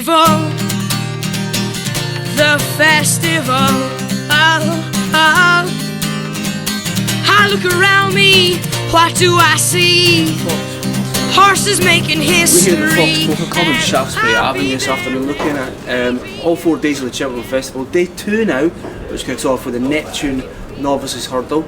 festival, the festival. I look around me, what do I see? Horses making history. We're here at the Fox Common, Shaftesbury Avenue this afternoon, looking at all 4 days of the Cheltenham Festival. Day 2 now, which kicks off with the Neptune Novices Hurdle.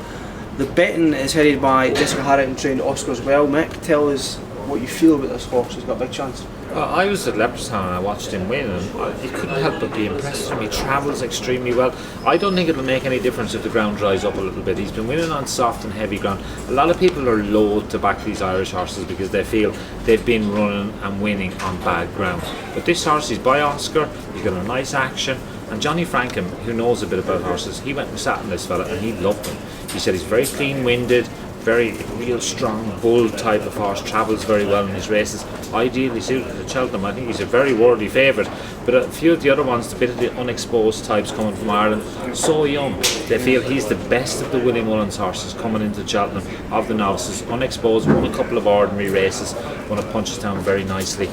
The betting is headed by Jessica Harrington, trained Oscar as well. Mick, tell us what you feel about this horse. He's got a big chance. I was at Leopardstown and I watched him win, and it couldn't help but be impressed with him. He travels extremely well. I don't think it'll make any difference if the ground dries up a little bit. He's been winning on soft and heavy ground. A lot of people are loath to back these Irish horses because they feel they've been running and winning on bad ground. But this horse is by Oscar, he's got a nice action, and Johnny Frankham, who knows a bit about horses, he went and sat on this fella and he loved him. He said he's very clean-winded, very real strong bull type of horse, travels very well in his races, ideally suited to Cheltenham. I think he's a very worthy favourite, but a few of the other ones, a bit of the unexposed types coming from Ireland, so young, they feel he's the best of the Willie Mullins horses coming into Cheltenham of the novices, unexposed, won a couple of ordinary races, won at Punchestown very nicely.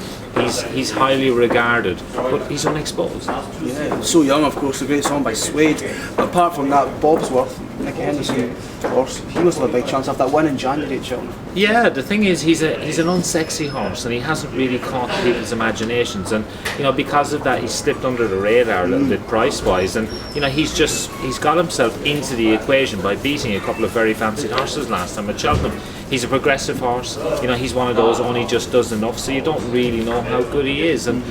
He's highly regarded, but he's unexposed. Yeah, so young, of course, a great song by Suede. Apart from that, Bobsworth, Nicky Henderson horse, he must have a big chance after that win in January at Cheltenham. Yeah, the thing is, he's an unsexy horse, and he hasn't really caught people's imaginations, and because of that, he's slipped under the radar a little bit price-wise, and he's got himself into the equation by beating a couple of very fancy horses last time at Cheltenham. He's a progressive horse. He's one of those only just does enough, so you don't really know how good he is, and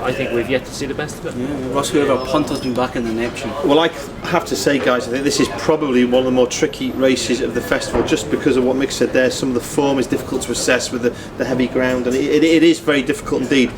I think we've yet to see the best of it. Yeah, Russ, whoever punter's been back in the Neptune. Well, I have to say, guys, I think this is probably one of the more tricky races of the festival, just because of what Mick said there. Some of the form is difficult to assess with the heavy ground, and it is very difficult indeed.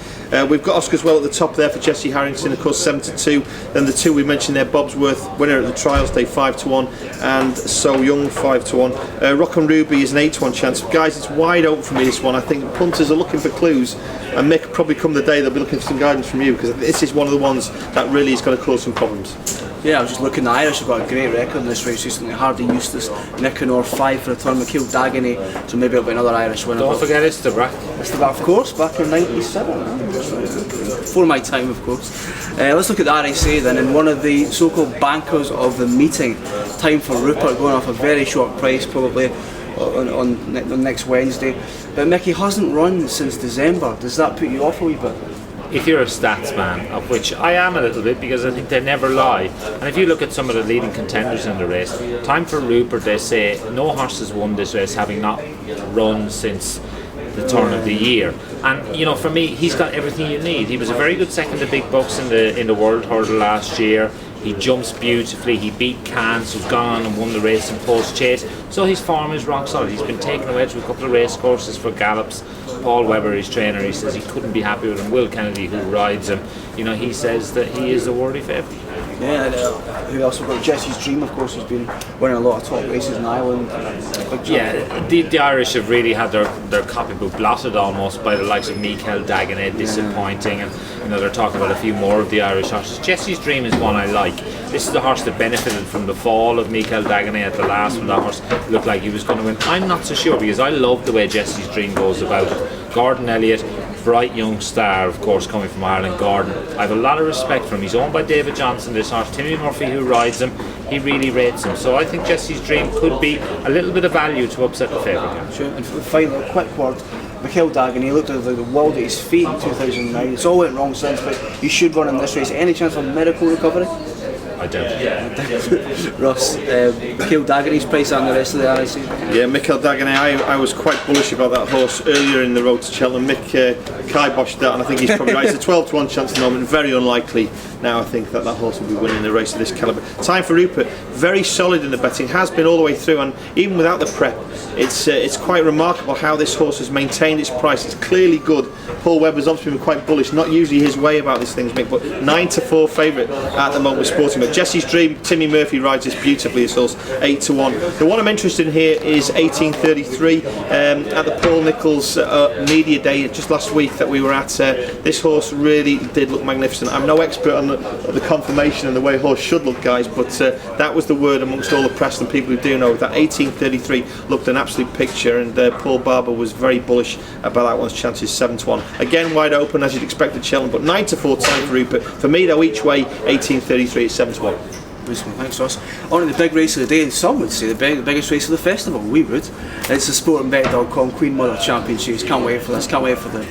We've got Oscar as well at the top there for Jesse Harrington, of course, 7-2. Then the two we mentioned there, Bobsworth, winner at the Trials Day, 5-1, and So Young, 5-1. Rock and Ruby is an 8-1 chance. Guys, it's wide open for me, this one. I think punters are looking for clues, and Mick, probably come the day they'll be looking for some guidance from you, because this is one of the ones that really is going to cause some problems. Yeah, I was just looking, the Irish have got a great record in this race recently. Hardy Eustace, Nicanor, 5 for a turn, McKeel Dagenay, so maybe it'll be another Irish winner. Don't forget it's the Brack. It's the Brack, of course, back in 97, before my time, of course. Let's look at the RSA then, and one of the so-called bankers of the meeting, Time for Rupert, going off a very short price probably on next Wednesday. But Mickey hasn't run since December. Does that put you off a wee bit? If you're a stats man, of which I am a little bit because I think they never lie, and if you look at some of the leading contenders in the race, Time for Rupert, they say no horse has won this race having not run since the turn of the year, and for me he's got everything you need. He was a very good second to big bucks in the World Hurdle last year. He jumps beautifully, he beat Cairns, who's gone on and won the race in post chase, so his form is rock solid. He's been taken away to a couple of race courses for gallops. Paul Webber, his trainer, he says he couldn't be happy with him. Will Kennedy, who rides him, he says that he is a worthy favourite. Yeah, and who else? We've got Jesse's Dream, of course, who's been winning a lot of top races in Ireland. Yeah, the Irish have really had their copybook blotted almost by the likes of Michael Dagenay, disappointing, and they're talking about a few more of the Irish horses. Jesse's Dream is one I like. This is the horse that benefited from the fall of Michael Dagenay at the last one. That horse looked like he was going to win. I'm not so sure, because I love the way Jesse's Dream goes about it. Gordon Elliott, bright young star, of course, coming from Ireland. Gordon, I have a lot of respect for him. He's owned by David Johnson, this horse. Timmy Murphy, who rides him, he really rates him. So I think Jesse's Dream could be a little bit of value to upset the favourite. Sure. And finally, a quick word. Michael Dagenay looked at the world at his feet in 2009. It's all went wrong since, but he should run in this race. Any chance of miracle recovery? I doubt. Ross, Michael Dagenay's price and the rest of the RSA. Yeah, Michael Dagenay, I was quite bullish about that horse earlier in the road to Cheltenham. Mick kiboshed that, and I think he's probably right. It's a 12-1 chance at the moment, very unlikely now, I think, that horse will be winning the race of this calibre. Time for Rupert, very solid in the betting, has been all the way through, and even without the prep, it's quite remarkable how this horse has maintained its price. It's clearly good. Paul Webber's obviously been quite bullish, not usually his way about these things, Mick, but 9-4 favourite at the moment with Sporting. But Jesse's Dream, Timmy Murphy rides this beautifully, his horse, 8-1. The one I'm interested in here is 1833 at the Paul Nicholls media day just last week that we were at. This horse really did look magnificent. I'm no expert on at the conformation and the way a horse should look, guys, but that was the word amongst all the press and people who do know that 1833 looked an absolute picture, and Paul Barber was very bullish about that one's chances. 7-1 again, wide open as you'd expect at Cheltenham, but 9-4 time for Rupert. For me though, each way 1833 at 7-1. Thanks, Ross. On to the big race of the day, and some would say the biggest race of the festival. We would. It's the sportingbet.com Queen Mother Championships. Can't wait for this. Can't wait for the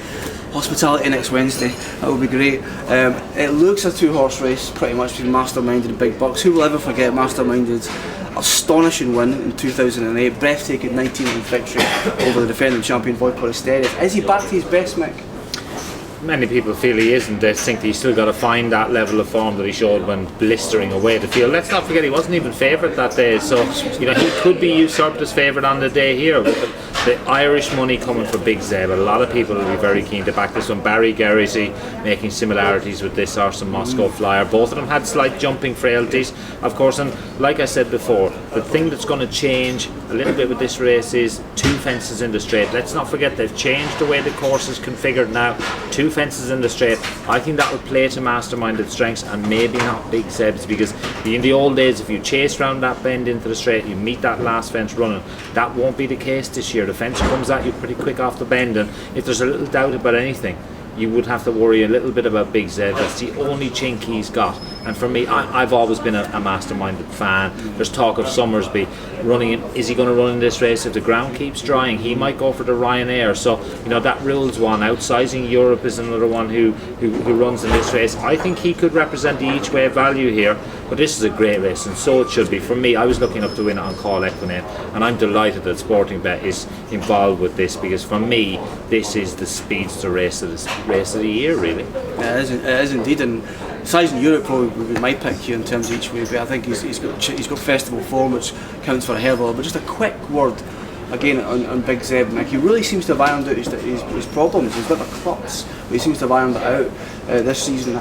hospitality next Wednesday. That will be great. It looks a two-horse race pretty much between Masterminded and Big Bucks. Who will ever forget Masterminded's astonishing win in 2008, breathtaking 19th victory over the defending champion Voipod Asterios. Is he back to his best, Mick? Many people feel he isn't. They think he's still got to find that level of form that he showed when blistering away the field. Let's not forget he wasn't even favourite that day, so he could be usurped as favourite on the day here. With the Irish money coming for Big Zeb, a lot of people will be very keen to back this one. Barry Geraghty making similarities with this Arson Moscow Flyer. Both of them had slight jumping frailties, of course, and like I said before, the thing that's going to change a little bit with this race is two fences in the straight. Let's not forget they've changed the way the course is configured now. Two fences in the straight. I think that will play to Masterminded strengths and maybe not Big Zeb's, because in the old days if you chase round that bend into the straight, you meet that last fence running. That won't be the case this year. The fence comes at you pretty quick off the bend, and if there's a little doubt about anything, you would have to worry a little bit about Big Zeb. That's the only chink he's got. And for me, I've always been a Masterminded fan. There's talk of Summersby running in. Is he going to run in this race if the ground keeps drying? He might go for the Ryanair. So that rules one out. Sizing Europe is another one who runs in this race. I think he could represent the each way value here. But this is a great race, and so it should be. For me, I was looking up to win it on Call Equinane, and I'm delighted that Sporting Bet is involved with this, because for me, this is the speedster race of the year, really. Yeah, it is indeed, and Sizing Europe probably would be my pick here in terms of each way, but I think he's got festival form, which counts for a hell of a lot. But just a quick word again on Big Zeb, Mick. He really seems to have ironed out his problems. He's got the crux, but he seems to have ironed it out this season.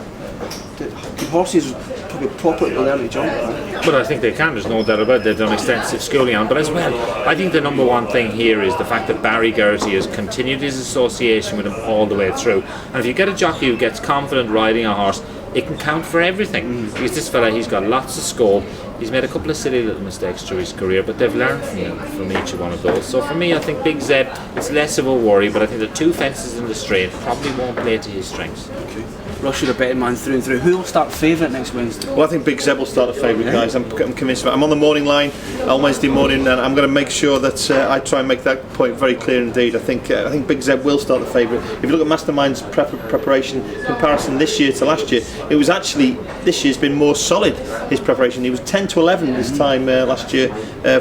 Can horses probably properly learn to jump? But I think they can, there's no doubt about it. They've done extensive schooling on, but as well, I think the number one thing here is the fact that Barry Geraghty has continued his association with him all the way through. And if you get a jockey who gets confident riding a horse, it can count for everything. Because this fella, he's got lots of scope. He's made a couple of silly little mistakes through his career, but they've learned from each one of those. So for me, I think Big Zeb, it's less of a worry, but I think the two fences in the straight probably won't play to his strengths. Okay. Rush, you're a betting man through and through. Who will start favourite next Wednesday? Well, I think Big Zeb will start the favourite, guys. I'm convinced of it. I'm on the morning line on Wednesday morning, and I'm going to make sure that I try and make that point very clear indeed. I think Big Zeb will start the favourite. If you look at Mastermind's preparation comparison this year to last year, it was actually, this year's been more solid, his preparation. He was 10-11 this time last year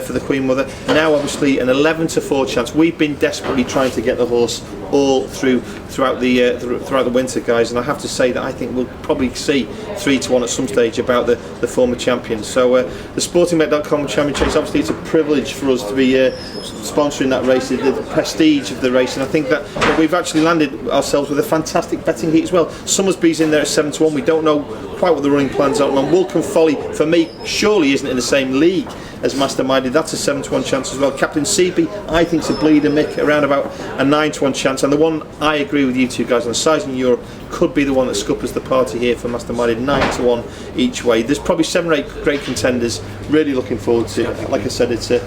for the Queen Mother. Now obviously an 11-4 chance. We've been desperately trying to get the horse all throughout the winter, guys, and I have to say that I think we'll probably see 3-1 at some stage about the former champion. So the sportingbet.com Championship, obviously it's a privilege for us to be sponsoring that race, the prestige of the race, and I think that we've actually landed ourselves with a fantastic betting heat as well. Summersby's in there at 7-1. We don't know quite what the running plans are, and Wilcombe Folly for me surely isn't in the same league as Masterminded. That's a 7-1 chance as well. Captain Seaby, I think, is a bleeder, Mick, around about a 9-1 chance. And the one I agree with you two guys on, Sizing Europe, could be the one that scuppers the party here for Masterminded. 9-1 each way. There's probably 7 or 8 great contenders. Really looking forward to it. Like I said, it's a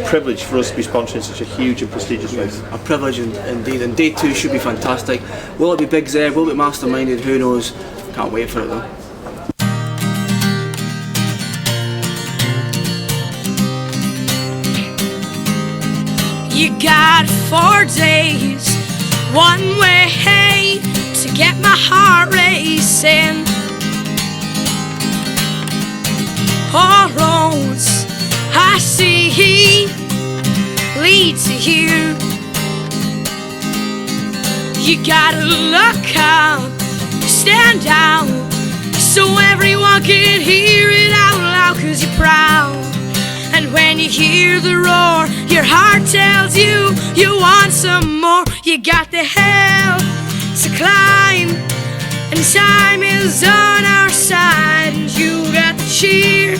privilege for us to be sponsoring such a huge and prestigious race. A privilege indeed. And day 2 should be fantastic. Will it be Big Zeb? Will it be Masterminded? Who knows? Can't wait for it though. You got 4 days, one way to get my heart racing. All roads I see lead to you. You gotta look up, stand out, so everyone can hear it out loud, 'cause you're proud. And when you hear the roar, your heart tells you you want some more. You got the hill to climb, and time is on our side. And you got the cheer